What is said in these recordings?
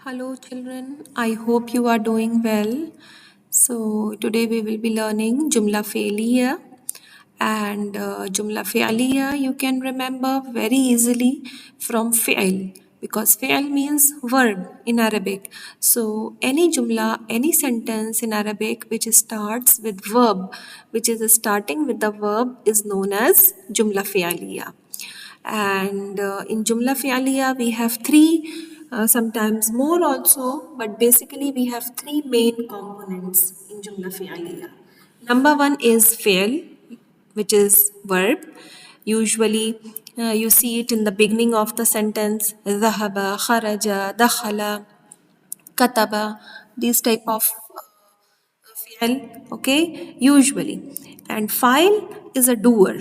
Hello, children. I hope you are doing well. So, today we will be learning Jumla Fe'liya. And Jumla Fe'liya you can remember very easily from Fi'l because Fi'l means verb in Arabic. So, any Jumla, any sentence in Arabic which starts with verb, which is starting with the verb, is known as Jumla Fe'liya. And in Jumla Fi'aliya, we have three, sometimes more also, but basically we have three main components in Jumla Fi'aliya. Number one is fi'l, which is verb. Usually you see it in the beginning of the sentence, ذهب, خرج, دخل, kataba, these type of fi'l, okay, usually. And fa'il is a doer.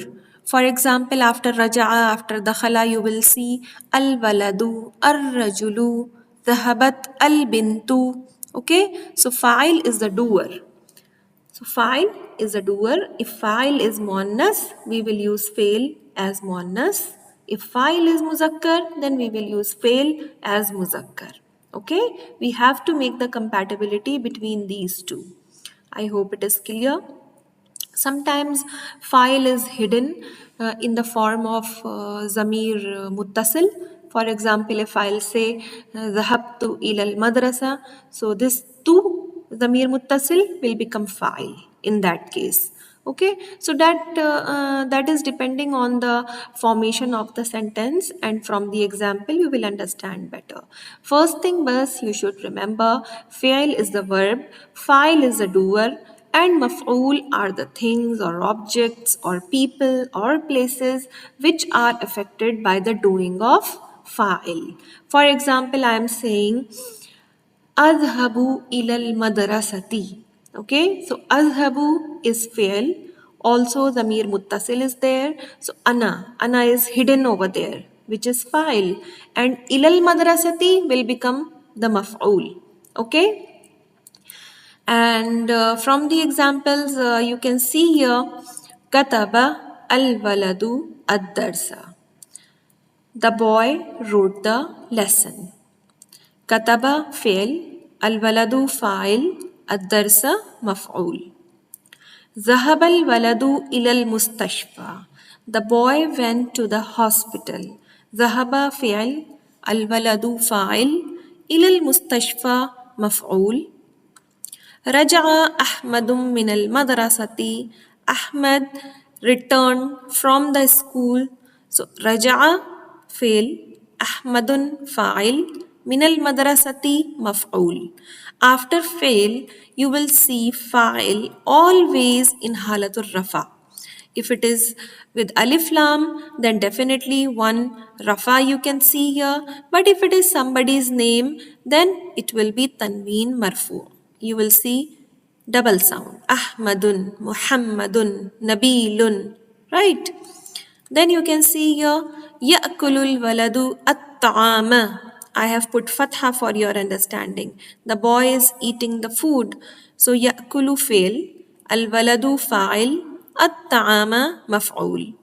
For example, after raja'a, after dakhala, you will see al-waladu, ar-rajulu, dhahabat al-bintu, okay. So fa'il is the doer. So fa'il is a doer. If fa'il is muannas, we will use fail as muannas. If fa'il is muzakkar, then we will use fail as muzakkar. Okay, we have to make the compatibility between these two. I hope it is clear. Sometimes file is hidden in the form of zamir muttasil. For example, if I'll say ذهبت إلى المدرسة, so this tu zamir muttasil will become file in that case. Okay, so that is depending on the formation of the sentence, and from the example you will understand better. First thing, bus you should remember, fi'l is the verb, file is the doer, and maf'ul are the things or objects or people or places which are affected by the doing of fa'il. For example, I am saying Adhabu ilal madrasati. Okay, so adhabu is fi'l. Also, zamir muttasil is there. So ana is hidden over there, which is fa'il. And ilal madrasati will become the maf'ul. Okay, and from the examples you can see here, kataba al-waladu ad-darsa. The boy wrote the lesson. Kataba fi'l, al-waladu fa'il, ad-darsa maf'ul. ذهب الولد إلى المستشفى. The boy went to the hospital. ذهب فعل, الولد فاعل, إلى المستشفى مفعول. رجع أحمد من المدرسة. Ahmad returned from the school. So رجع فعل, أحمد فاعل, من المدرسة مفعول. After fail, you will see fa'il always in halatul rafa. If it is with alif lam, then definitely one rafa you can see here. But if it is somebody's name, then it will be tanween marfu. You will see double sound. Ahmadun, Muhammadun, Nabilun. Right? Then you can see here, Ya'kulul waladu at-ta'ama. I have put fatha for your understanding. The boy is eating the food. So Ya'kulu fail, al-waladu fa'il, at-ta'ama maf'ul.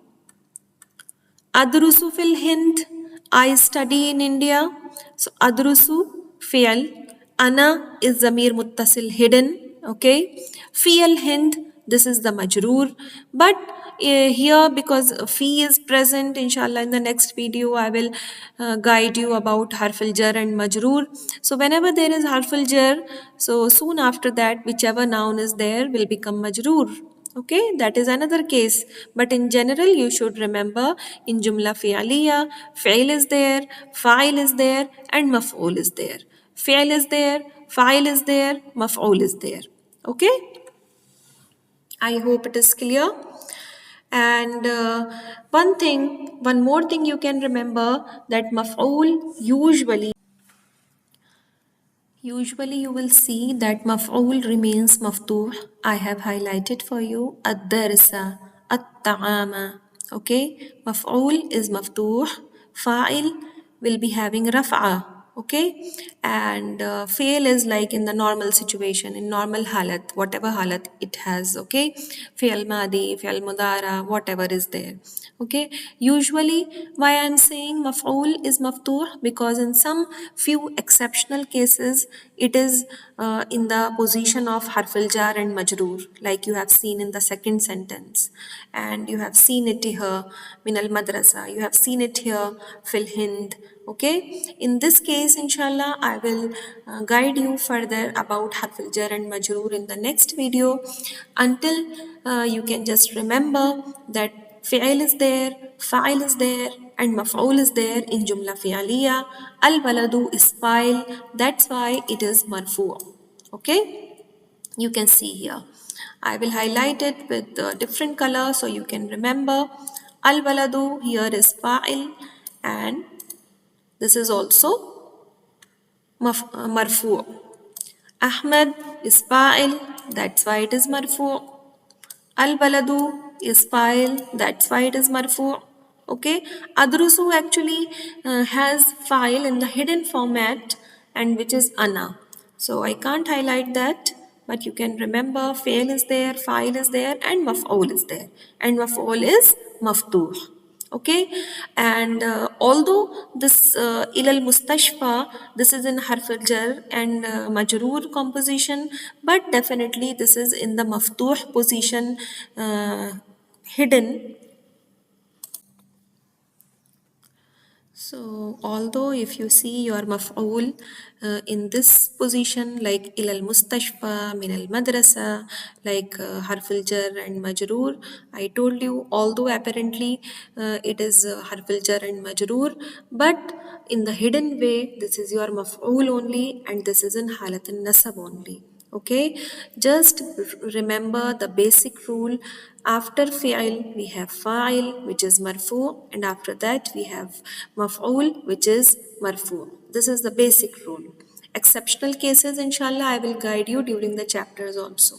Adrusu fil Hind. I study in India. So adrusu fi'al. Ana is zamir muttasil hidden. Okay. Fi'al Hind. This is the majroor. But here, because fi is present, inshallah in the next video I will guide you about harful jar and majroor. So whenever there is harful jar, so soon after that whichever noun is there will become majroor. Okay, that is another case. But in general, you should remember in Jumla Fi'aliya, Fi'l is there, Fa'il is there, and Maf'ul is there. Fi'l is there, Fa'il is there, Maf'ul is there. Okay, I hope it is clear. And one more thing you can remember, that Maf'ul usually you will see that maf'ul remains maftuh. I have highlighted for you ad-darsa, at-ta'ama. Okay, maf'ul is maftuh. Fa'il will be having raf'a. Okay, and fail is like in the normal situation, in normal halat, whatever halat it has. Okay, fail madi, fail mudara, whatever is there. Okay, usually why I'm saying maf'ul is maftuh, because in some few exceptional cases it is in the position of harfil jar and majroor, like you have seen in the second sentence, and you have seen it here min al madrasa, you have seen it here fil hind. Okay, in this case inshallah I will guide you further about harful jar and majroor in the next video. Until you can just remember that fi'il is there, fa'il is there, and maf'ul is there in jumla fi'aliya. Al waladu is fa'il, that's why it is marfu. Okay, you can see here I will highlight it with different color so you can remember. Al waladu here is fa'il, and this is also marfu. Ahmed is fa'il, that's why it is marfu. Al baladu is fa'il, that's why it is marfu. Okay, adrusu actually has fa'il in the hidden format, and which is ana. So I can't highlight that, but you can remember fail is there, fa'il is there, and maf'ul is there. And maf'ul is maftuh. Okay, and although this ilal mustashfa, this is in harf al jar and majroor composition, but definitely this is in the maftuh position, hidden. So, although if you see your maf'ul in this position, like ilal mustashfa, min al madrasa, like harful jar and majroor, I told you, although apparently it is harful jar and majroor, but in the hidden way, this is your maf'ul only, and this is in halat al nasab only. Okay, just remember the basic rule. After fi'il we have fa'il, which is marfu, and after that we have maf'ul, which is marfu. This is the basic rule. Exceptional cases inshallah I will guide you during the chapters also.